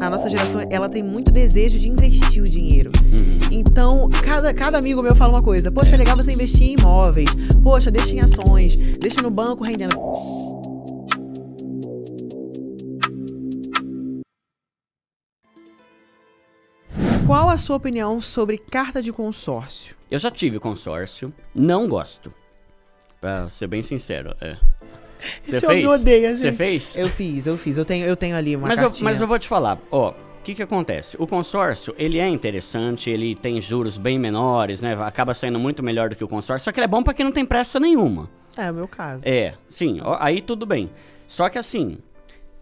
a nossa geração, ela tem muito desejo de investir o dinheiro. Então, cada amigo meu fala uma coisa. Poxa, é legal você investir em imóveis. Poxa, deixa em ações. Deixa no banco rendendo. Qual a sua opinião sobre carta de consórcio? Eu já tive consórcio, não gosto. Pra ser bem sincero, Esse homem odeia, gente. Você fez? Eu fiz. Eu tenho ali uma cartinha. Mas eu vou te falar, o que acontece? O consórcio, ele é interessante, ele tem juros bem menores, né? Acaba saindo muito melhor do que o consórcio, só que ele é bom pra quem não tem pressa nenhuma. É o meu caso. Sim, aí tudo bem. Só que assim,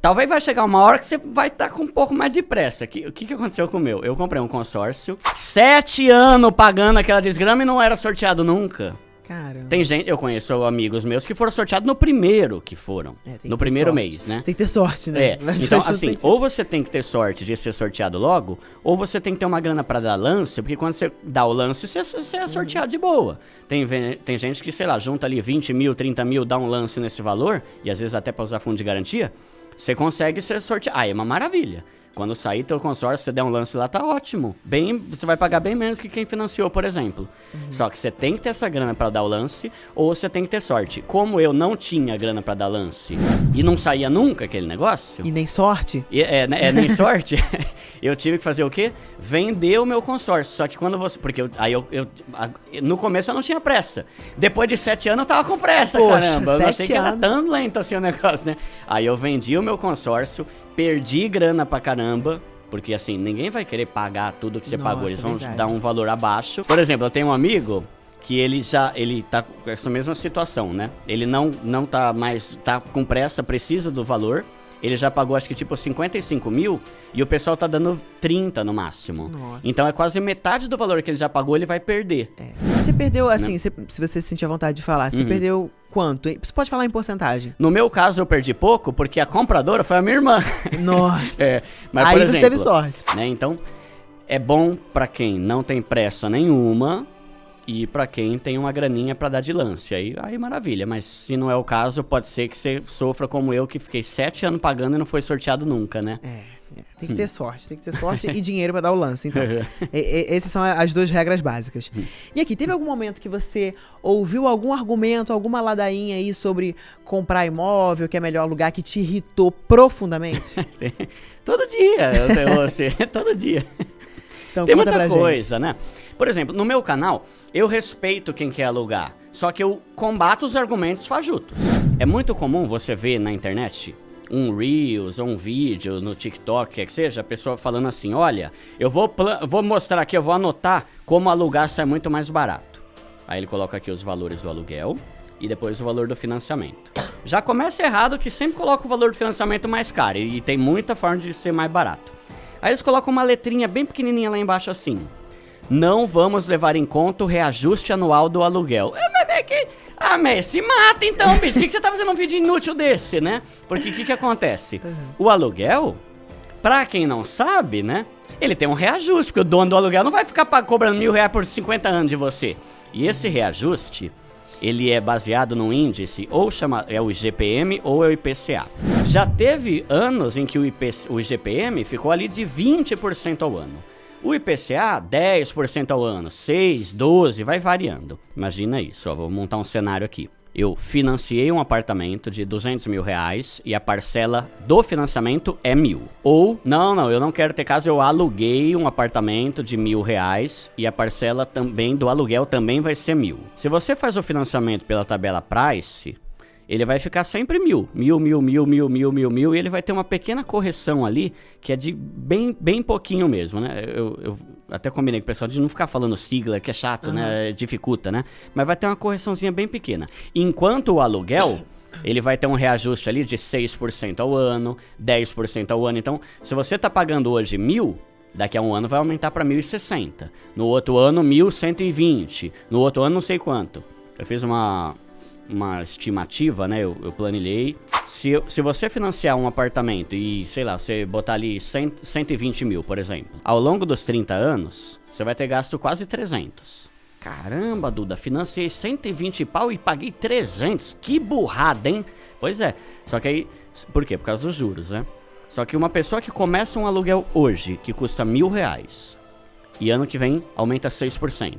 talvez vai chegar uma hora que você vai estar com um pouco mais de pressa. O que aconteceu com o meu? Eu comprei um consórcio, 7 anos pagando aquela desgrama e não era sorteado nunca. Caramba. Tem gente, eu conheço amigos meus que foram sorteados no primeiro que foram. No primeiro mês, né? Tem que ter sorte, né? Então, assim, ou você tem que ter sorte de ser sorteado logo, ou você tem que ter uma grana pra dar lance, porque quando você dá o lance, você é sorteado de boa. Tem gente que, sei lá, junta ali 20 mil, 30 mil, dá um lance nesse valor, e às vezes até pra usar fundo de garantia, você consegue ser sorteado. É uma maravilha. Quando sair teu consórcio, você der um lance lá, tá ótimo. Você vai pagar bem menos que quem financiou, por exemplo. Só que você tem que ter essa grana pra dar o lance, ou você tem que ter sorte. Como eu não tinha grana pra dar lance, e não saía nunca aquele negócio... E nem sorte? Nem sorte. Eu tive que fazer o quê? Vender o meu consórcio. Só que quando você... Porque no começo eu não tinha pressa. Depois de 7 anos eu tava com pressa, caramba. Eu achei que era tão lento assim o negócio, né? Aí eu vendi o meu consórcio, perdi grana pra caramba, porque assim, ninguém vai querer pagar tudo que você pagou, eles vão dar um valor abaixo. Por exemplo, eu tenho um amigo que ele tá com essa mesma situação, né? Ele não tá mais, tá com pressa, precisa do valor, ele já pagou acho que tipo 55 mil e o pessoal tá dando 30 no máximo. Nossa. Então é quase metade do valor que ele já pagou, ele vai perder. Você perdeu, assim, se você sentir a vontade de falar, você perdeu quanto? Você pode falar em porcentagem? No meu caso eu perdi pouco, porque a compradora foi a minha irmã. Nossa. Mas, aí por exemplo, você teve sorte. Né, então, é bom pra quem não tem pressa nenhuma e pra quem tem uma graninha pra dar de lance. Aí maravilha, mas se não é o caso, pode ser que você sofra como eu, que fiquei 7 anos pagando e não foi sorteado nunca, né? Tem que ter sorte, e dinheiro pra dar o lance, então. Essas são as 2 regras básicas. E aqui, teve algum momento que você ouviu algum argumento, alguma ladainha aí sobre comprar imóvel, que é melhor alugar, que te irritou profundamente? Todo dia, todo dia. Então, tem muita coisa, né? Por exemplo, no meu canal, eu respeito quem quer alugar, só que eu combato os argumentos fajutos. É muito comum você ver na internet um Reels ou um vídeo no TikTok, quer que seja, a pessoa falando assim, olha, eu vou mostrar aqui, eu vou anotar como alugar sai muito mais barato. Aí ele coloca aqui os valores do aluguel e depois o valor do financiamento. Já começa errado que sempre coloca o valor do financiamento mais caro e tem muita forma de ser mais barato. Aí eles colocam uma letrinha bem pequenininha lá embaixo assim, não vamos levar em conta o reajuste anual do aluguel. Mas se mata então, bicho. Por que você tá fazendo um vídeo inútil desse, né? Porque o que acontece? O aluguel, pra quem não sabe, né? Ele tem um reajuste, porque o dono do aluguel não vai ficar cobrando R$1.000 por 50 anos de você. E esse reajuste, ele é baseado num índice, ou é o IGPM ou é o IPCA. Já teve anos em que o IGPM ficou ali de 20% ao ano. O IPCA, 10% ao ano, 6%, 12%, vai variando. Imagina isso, vou montar um cenário aqui. Eu financiei um apartamento de R$200 mil e a parcela do financiamento é 1.000. Ou, não, eu não quero ter casa, eu aluguei um apartamento de R$1.000 e a parcela também do aluguel também vai ser 1.000. Se você faz o financiamento pela tabela Price, ele vai ficar sempre 1.000, e ele vai ter uma pequena correção ali, que é de bem pouquinho mesmo, né? Eu até combinei com o pessoal de não ficar falando sigla, que é chato, né? Dificulta, né? Mas vai ter uma correçãozinha bem pequena. Enquanto o aluguel, ele vai ter um reajuste ali de 6% ao ano, 10% ao ano. Então, se você tá pagando hoje 1.000, daqui a um ano vai aumentar para 1.060. No outro ano, 1.120. No outro ano, não sei quanto. Eu fiz uma estimativa, né? Eu planilhei. Se você financiar um apartamento e, sei lá, você botar ali 120 mil, por exemplo, ao longo dos 30 anos, você vai ter gasto quase 300. Caramba, Duda, financiei 120 pau e paguei 300. Que burrada, hein? Pois é. Só que aí, por quê? Por causa dos juros, né? Só que uma pessoa que começa um aluguel hoje, que custa R$1.000, e ano que vem aumenta 6%.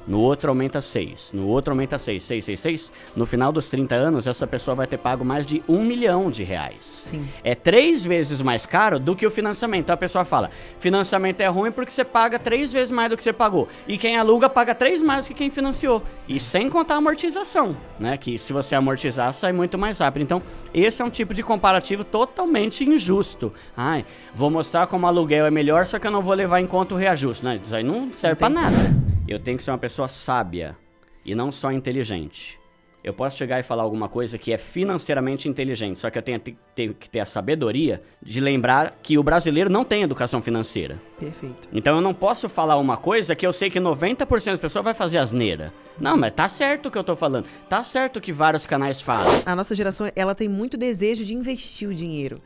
No outro aumenta 6, no outro aumenta 6, 6, 6, 6. No final dos 30 anos, essa pessoa vai ter pago mais de R$1 milhão. Sim. É 3 vezes mais caro do que o financiamento. Então a pessoa fala, financiamento é ruim porque você paga 3 vezes mais do que você pagou. E quem aluga paga 3 mais do que quem financiou. E sem contar a amortização, né? Que se você amortizar, sai muito mais rápido. Então, esse é um tipo de comparativo totalmente injusto. Ai, vou mostrar como o aluguel é melhor, só que eu não vou levar em conta o reajuste. Não, isso aí não serve pra nada. Eu tenho que ser uma pessoa sábia e não só inteligente. Eu posso chegar e falar alguma coisa que é financeiramente inteligente, só que eu tenho que ter a sabedoria de lembrar que o brasileiro não tem educação financeira. Perfeito. Então eu não posso falar uma coisa que eu sei que 90% das pessoas vai fazer asneira. Não, mas tá certo o que eu tô falando. Tá certo o que vários canais falam. A nossa geração, ela tem muito desejo de investir o dinheiro.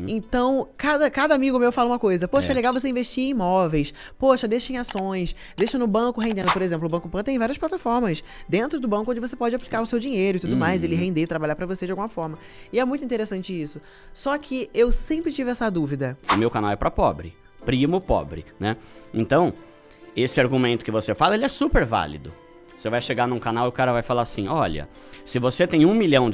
Então, cada amigo meu fala uma coisa. Poxa, é legal você investir em imóveis. Poxa, deixa em ações. Deixa no banco rendendo. Por exemplo, o Banco Pan tem várias plataformas dentro do banco onde você pode aplicar o seu dinheiro e tudo mais. Ele render, trabalhar pra você de alguma forma. E é muito interessante isso. Só que eu sempre tive essa dúvida. O meu canal é pra pobre. Primo pobre, né? Então, esse argumento que você fala, ele é super válido. Você vai chegar num canal e o cara vai falar assim, olha, se você tem R$1 milhão,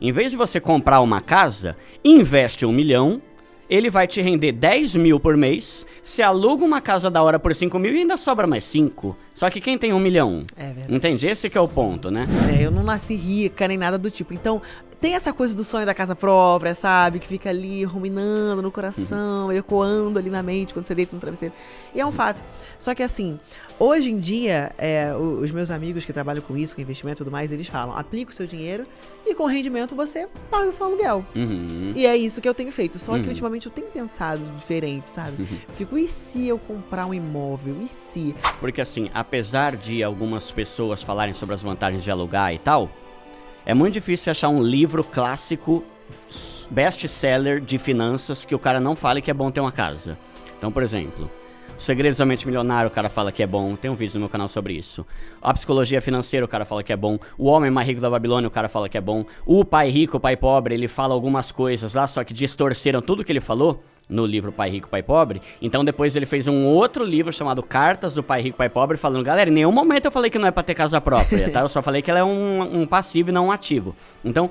em vez de você comprar uma casa, investe 1 milhão, ele vai te render 10 mil por mês, você aluga uma casa da hora por 5 mil e ainda sobra mais 5. Só que quem tem 1 milhão? É verdade. Entende? Esse que é o ponto, né? Eu não nasci rica nem nada do tipo. Então, tem essa coisa do sonho da casa própria, sabe? Que fica ali ruminando no coração, ecoando ali na mente quando você deita no travesseiro. E é um fato. Só que assim, hoje em dia, os meus amigos que trabalham com isso, com investimento e tudo mais, eles falam, aplica o seu dinheiro e com rendimento você paga o seu aluguel. E é isso que eu tenho feito. Só que ultimamente eu tenho pensado diferente, sabe? Fico, e se eu comprar um imóvel? E se? Porque assim, apesar de algumas pessoas falarem sobre as vantagens de alugar e tal, é muito difícil achar um livro clássico, best-seller de finanças, que o cara não fale que é bom ter uma casa. Então, por exemplo, O Segredos da Mente Milionária, o cara fala que é bom. Tem um vídeo no meu canal sobre isso. A Psicologia Financeira, o cara fala que é bom. O Homem Mais Rico da Babilônia, o cara fala que é bom. O Pai Rico, o Pai Pobre, ele fala algumas coisas lá, só que distorceram tudo que ele falou no livro Pai Rico, Pai Pobre. Então depois ele fez um outro livro chamado Cartas do Pai Rico, Pai Pobre, falando, galera, em nenhum momento eu falei que não é pra ter casa própria, tá? Eu só falei que ela é um passivo e não um ativo. Então,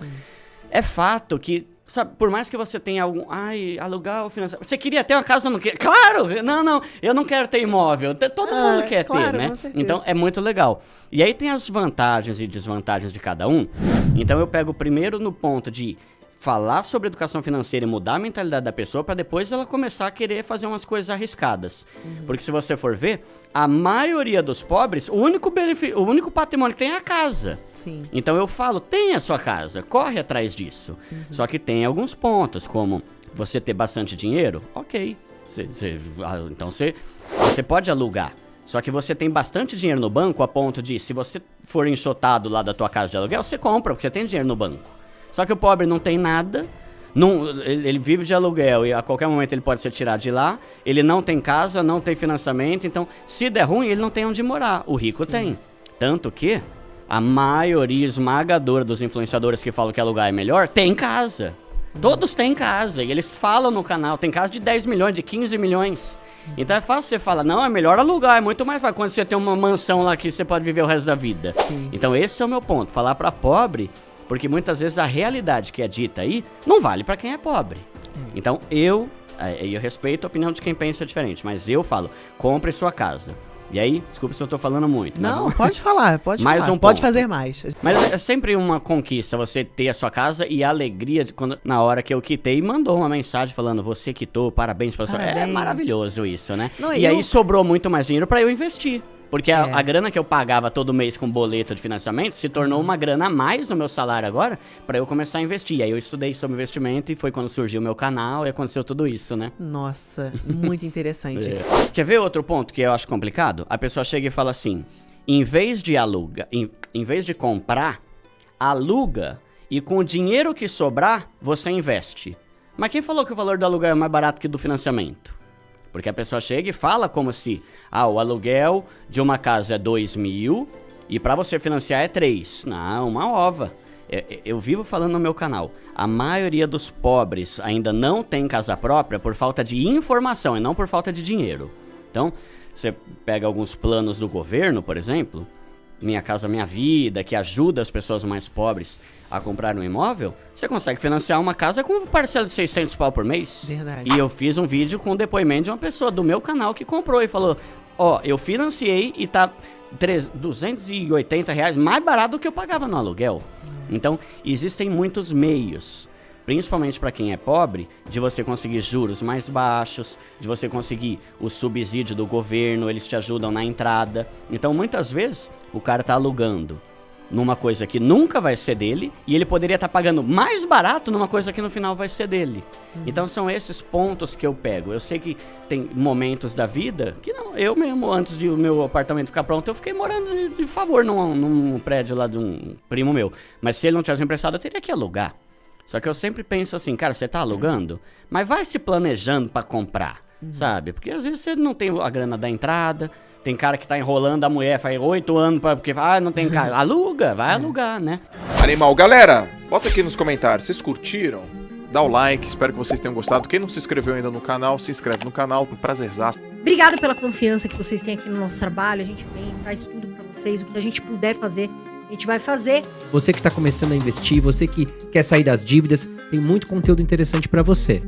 é fato que, sabe, por mais que você tenha algum... Ai, alugar ou financiar... Você queria ter uma casa, não quer? Claro! Não, eu não quero ter imóvel. Todo mundo quer ter, né? Então, é muito legal. E aí tem as vantagens e desvantagens de cada um. Então, eu pego primeiro no ponto de falar sobre educação financeira e mudar a mentalidade da pessoa para depois ela começar a querer fazer umas coisas arriscadas. Porque se você for ver, a maioria dos pobres, o único patrimônio que tem é a casa. Sim. Então eu falo, tenha a sua casa, corre atrás disso. Só que tem alguns pontos, como você ter bastante dinheiro, ok. Então você pode alugar. Só que você tem bastante dinheiro no banco a ponto de, se você for enxotado lá da tua casa de aluguel, você compra, porque você tem dinheiro no banco. Só que o pobre não tem nada, ele vive de aluguel e a qualquer momento ele pode ser tirado de lá, ele não tem casa, não tem financiamento, então se der ruim ele não tem onde morar, o rico tem. Tanto que a maioria esmagadora dos influenciadores que falam que alugar é melhor, tem casa. Todos têm casa e eles falam no canal, tem casa de 10 milhões, de 15 milhões. Então é fácil você falar, não, é melhor alugar, é muito mais fácil quando você tem uma mansão lá que você pode viver o resto da vida. Então esse é o meu ponto, falar pra pobre... Porque muitas vezes a realidade que é dita aí não vale pra quem é pobre. Então eu respeito a opinião de quem pensa diferente, mas eu falo, compre sua casa. E aí, desculpa se eu tô falando muito. Não, pode falar, pode mais falar. Pode fazer mais. Mas é sempre uma conquista você ter a sua casa e a alegria de quando, na hora que eu quitei, mandou uma mensagem falando, você quitou, parabéns pra você. É maravilhoso isso, né? Não, e aí sobrou muito mais dinheiro pra eu investir. Porque a grana que eu pagava todo mês com boleto de financiamento se tornou uma grana a mais no meu salário agora pra eu começar a investir. Aí eu estudei sobre investimento e foi quando surgiu o meu canal e aconteceu tudo isso, né? Nossa, muito interessante. Quer ver outro ponto que eu acho complicado? A pessoa chega e fala assim, em vez de comprar, aluga e com o dinheiro que sobrar, você investe. Mas quem falou que o valor do aluguel é mais barato que do financiamento? Porque a pessoa chega e fala como se, o aluguel de uma casa é 2 mil e para você financiar é 3. Não, uma ova. Eu vivo falando no meu canal, a maioria dos pobres ainda não tem casa própria por falta de informação e não por falta de dinheiro. Então, você pega alguns planos do governo, por exemplo, Minha Casa Minha Vida, que ajuda as pessoas mais pobres a comprar um imóvel, você consegue financiar uma casa com parcela de 600 pau por mês. Verdade. E eu fiz um vídeo com depoimento de uma pessoa do meu canal que comprou e falou, ó, eu financiei e tá R$280 mais barato do que eu pagava no aluguel. Então, existem muitos meios, principalmente para quem é pobre, de você conseguir juros mais baixos, de você conseguir o subsídio do governo, eles te ajudam na entrada. Então, muitas vezes, o cara tá alugando numa coisa que nunca vai ser dele e ele poderia estar pagando mais barato numa coisa que no final vai ser dele. Então, são esses pontos que eu pego. Eu sei que tem momentos da vida que não, eu mesmo, antes de o meu apartamento ficar pronto, eu fiquei morando de favor num prédio lá de um primo meu. Mas se ele não tivesse emprestado, eu teria que alugar. Só que eu sempre penso assim, cara, você tá alugando, mas vai se planejando pra comprar, sabe? Porque às vezes você não tem a grana da entrada, tem cara que tá enrolando a mulher faz 8 anos porque não tem cara. Aluga, vai alugar, né? Animal. Galera, bota aqui nos comentários, vocês curtiram? Dá o like, espero que vocês tenham gostado. Quem não se inscreveu ainda no canal, se inscreve no canal, um prazerzaço. Obrigada pela confiança que vocês têm aqui no nosso trabalho. A gente vem, traz tudo pra vocês, o que a gente puder fazer, a gente vai fazer. Você que está começando a investir, você que quer sair das dívidas, tem muito conteúdo interessante para você.